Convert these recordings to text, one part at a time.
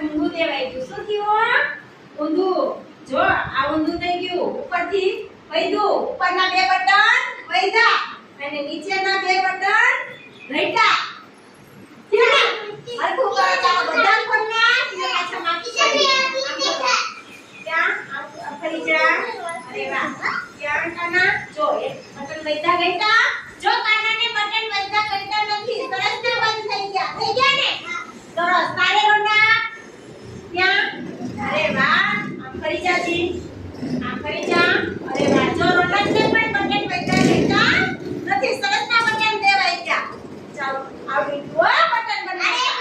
ઊંધું દેવાઈ ગયું. શું થયું? ઊંધું. જો આ ઊંધું થઈ ગયું. ઉપરથી વૈધું. ઉપરના બે બટન વૈધા અને નીચેના બે બટન ઘટ્યા. હરખું કરો. ચાલો બધા કોણના પાછા માપી શકીએ. ત્યાં ફરી જા. અરે વાહ. ત્યાં કાના જો એક બટન વૈધા ઘટ્યા. જો કાનાને બટન વૈધા ઘટ્યા નથી. સરસ ને બંધ થઈ ગયા. થઈ ગયા ને? સરસ. તારે રોના ત્યાં. અરે વાહ. આમ ફરી જા જી. આમ ફરી જા. અરે વાહ. જો રોનકને પણ બટન વૈધા ઘટ્યા નથી. સરસ ના બટન દેવાઈ ગયા. ચાલો આવડી ગયું બટન બનાવી.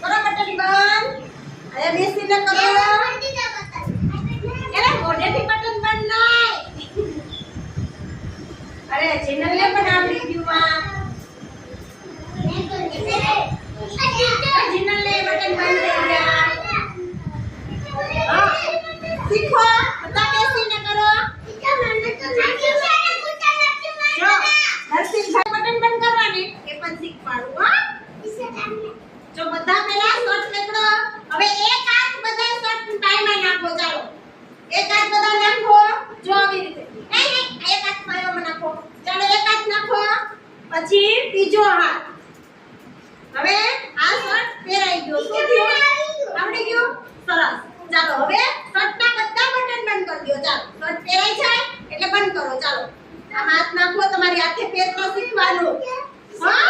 કરો બટન બંધ. હવે બેસીને કરો. અરે મોઢેથી બટન બંધ નહીં. અરે ચેનલને પણ આવડી ગયું આ. ચેનલને બટન બંધ થઈ ગયા. હા શીખો. બધા બેસીને કરો. જો હર્ષિતભાઈ બટન બંધ કરવાની એ પણ શીખવાડું. હા જો બધા પહેલા શોર્ટ પકડો. હવે એક હાથ બધા શોર્ટ ટાઈમમાં નાખો. ચાલો એક હાથ બધા નાખો. જો આવી રીતે નહીં એક હાથ પાયોમાં નાખો. ચાલો એક હાથ નાખો. પછી બીજો હાથ. હવે આ શોર્ટ પહેરાઈ ગયો. શું થયું? આવડી ગયું. સરસ. ચાલો હવે શોર્ટના બધા બટન બંધ કરી દો. ચાલો શોર્ટ પહેરાઈ જાય એટલે બંધ કરો. ચાલો આ હાથ નાખો. તમારી હાથે પહેરતા શીખવાનું. હા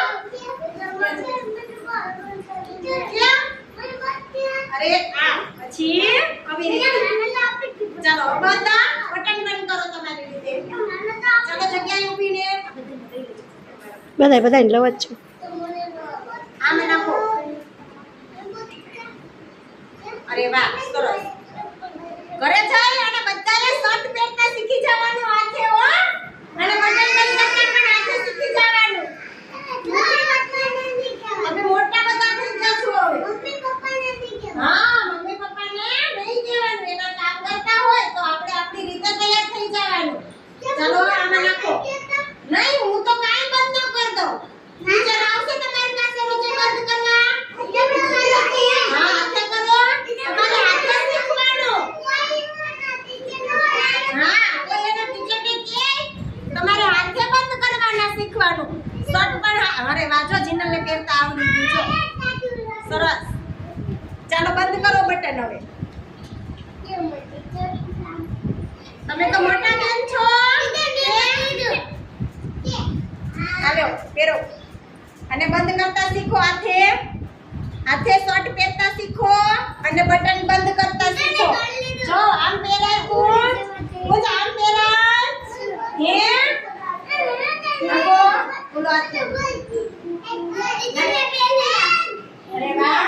અરે આ પછી આવી રીતે. ચાલો બધા બટન બંધ કરો તમારી રીતે. ચાલો જગ્યાએ ઊભીને બધાય લવ જ છું. આમે નાખો. અરે વાહ સરસ. ઘરે જાય અને બધાએ શર્ટ પહેરતા શીખી જવાનું હાથે. હો અને બટન બંધ કરતા પણ હાથે શીખી જવાનું. તમે મોટા બધા થઈ ગયા છો હવે. હા મમ્મી પપ્પાને નહીં કહેવાનું. એના કામ કરતા હોય તો આપણે આપણી રીતે તૈયાર થઈ જવાનું. ચાલો આમાં નાખો. નહીં હું તો કાઈ બંધ ન કર દઉં. ટીચર આવશે તમારી પાસે રોજે બંધ કરવા. હા હાથે કરો. તમારે હાથે શીખવાનું. હા તો એના ટીચરને કહે તમારે હાથે બંધ કરવાના શીખવાનું. શર્ટ પણ અરે વાજો જીનલને પહેરતા આવડી ગયું. જો સરસ. ચાલો બંધ કરો બટન. હવે તમે તો મોટા બેન છો. હાલો પહેરો અને બંધ કરતા શીખો. હાથે શર્ટ પહેરતા શીખો અને બટન બંધ કરતા શીખો. જો આમ પહેરાય કુંજ આમ પહેરાય હે નાખો. બોલો હાથ. અરે વાહ.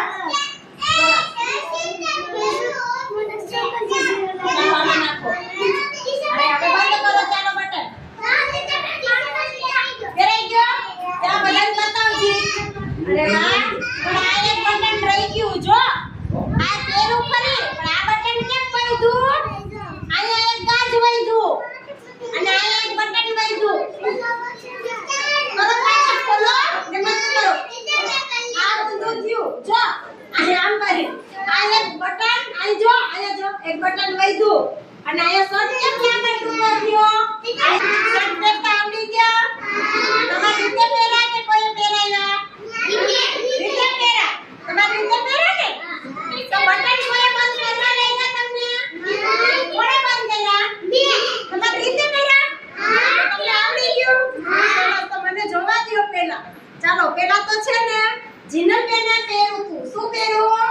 એક બટન વૈધું અને આયા શોર્ટ કેમ લાંબા ટૂંકા થયો? શોર્ટ પહેરતા આવડી ગયા? તમારી રીતે પહેરા કે કોઈ પહેરાયા? રીતે પહેરા. તમારી રીતે પહેરા ને? તો બટન કોઈ બંધ કરવા લાગ્યા તમને? કોણે બંધ કર્યા? તમારી રીતે પહેરા? તમને આવડી ગયું? સરસ. તો મને જોવા દો પહેલા. ચાલો પહેલા તો છે ને જીનલ બેને પહેરું તું. શું પહેરું?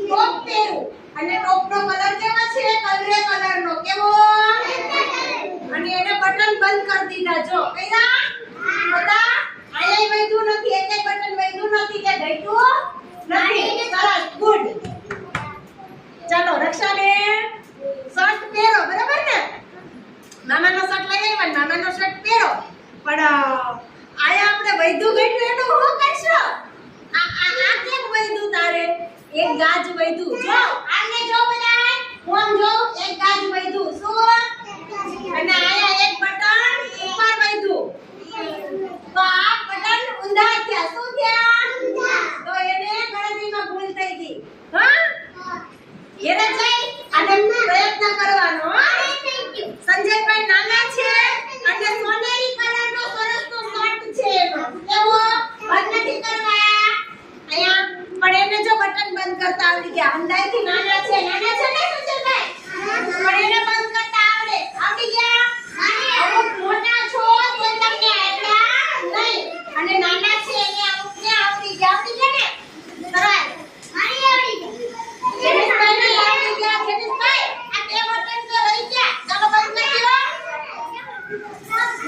ટોપ પહેરું. અને ટોપનો કલર કેવો છે? કલરે કલરનો. કેવો? અને એને બટન બંધ કરી દીધા. જો કઈરા બધા આયા વૈધું નથી. એકે બટન વૈધું નથી કે ઘટ્યું નથી. સરસ ગુડ. ચાલો રક્ષાબેન શર્ટ પહેરો. બરાબર ને? મામાનો શર્ટ લઈ આવ્યા. મામાનો શર્ટ પહેરો. પણ આયા આપણે વૈધું ઘટ્યું એનું શું કરશો? આ કેમ વૈધું તારે? એક ગાજ વૈધું. જો આને જો બધાય હું જો એક ગાજ વૈધું. શું? અને આયા એક બટન ઉપર વૈધું. તો આ બટન ઊંધા થયા. શું થયા? તો એને ગણતરીમાં ભૂલ થઈ ગઈ. ઘેરે જઈ અને પ્રયત્ન કરવાનો હો. સંજયભાઈ નાના છે અને સોનેરી કલરનો સરસનો શર્ટ છે એનો. કેવો? બંધ નથી કરવા. અહીંયા પણ એને જો બટન બંધ કરતા આવડી ગયા. અંદાજથી નાના છે ને સંજયભાઈ? પણ એને બંધ કરતા આવડી ગયા. અમુક મોટા છો તો તમને આટલા નહીં અને નાના છે એને અમુકને આવડી ગયા ને? સરસ. જેનિસભાઈ ને આવડી ગયા. જેનિસભાઈ આ બે બટન તો રહી ગયા. ચાલો બંધ કરી દો.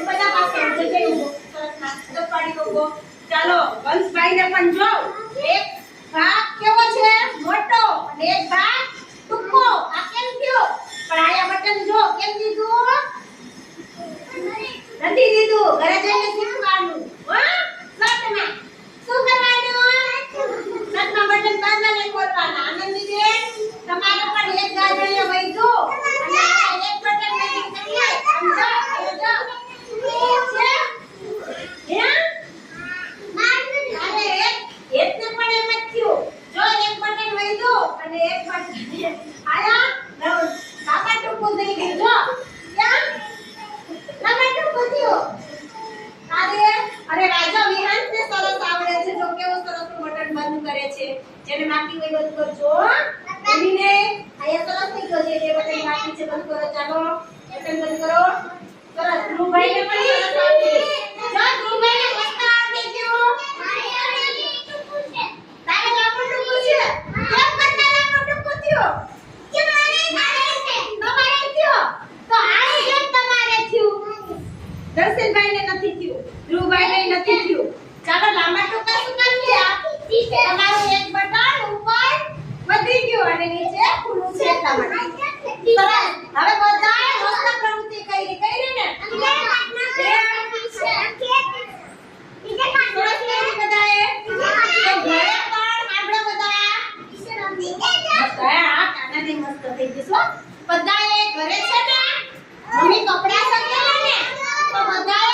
બધા પાસે જગ્યાએ ઊભો. સરસ નાસ્તો પાડી દો. ચાલો વંશભાઈ ને પણ જો એક ભાગ કેવો છે મોટો અને એક ભાગ ટૂંકો. આ કેમ થયો? પણ આયા બટન જો કેમ દીધું? નથી દીધું. ઘરે જઈને શીખવાનું. હા? શર્ટમાં શું કરવાનું? શર્ટમાં બટન બંધ અને ખોલવાના. આનંદીબેન તમારો પણ એક ગાજણીઓ વૈધું અને આ એક બટન નથી કરી. સમજો? સમજો? છે? હે? અરે એકને પણ એમ જ થયું. જો એક બટન વૈધું અને એક બટન આયા કાકા ટૂંકું થઈ ગયું. જો ક્યાં લાંબા ટૂંકું થયું. અરે રાજા વિહાનને સરસ આવડે છે. જો કેવો સરસ બટન બંધ કરે છે. જેને બાકી હોય બંધ કરજો. એમીને આયા સરસ થઈ ગયો છે. જે બટન બાકી છે બંધ કરો. ચાલો બટન બંધ કરો. સરસ. ધ્રુવભાઈને પણ સરસ આવડી. જો ધ્રુવભાઈને મસ્ત આવડી ગયું. તારે લાંબુ ટૂંકું છે. કેમ કરતા લાંબુ ટૂંકું થયું? કેમ તમારે થયો? તો આ કેમ તમારે થયું? દર્શનભાઈને નથી થયું. ધ્રુવભાઈને નથી થયું. ચાલો લાંબા ટૂંકા શું કામ થયા? તમારું એક બટન ઉપર વધી ગયું અને નીચે ખુલ્લું છે એટલા માટે. સરસ. હવે બધાએ મસ્ત પ્રવૃત્તિ કરી ને? સરસ કરી બધાએ. તો ઘરે પણ આપણે બધા હા કાનાથી મસ્ત થઈ જશો. બધાએ ઘરે છે ને મમ્મી કપડા સકેલા ને તો બધા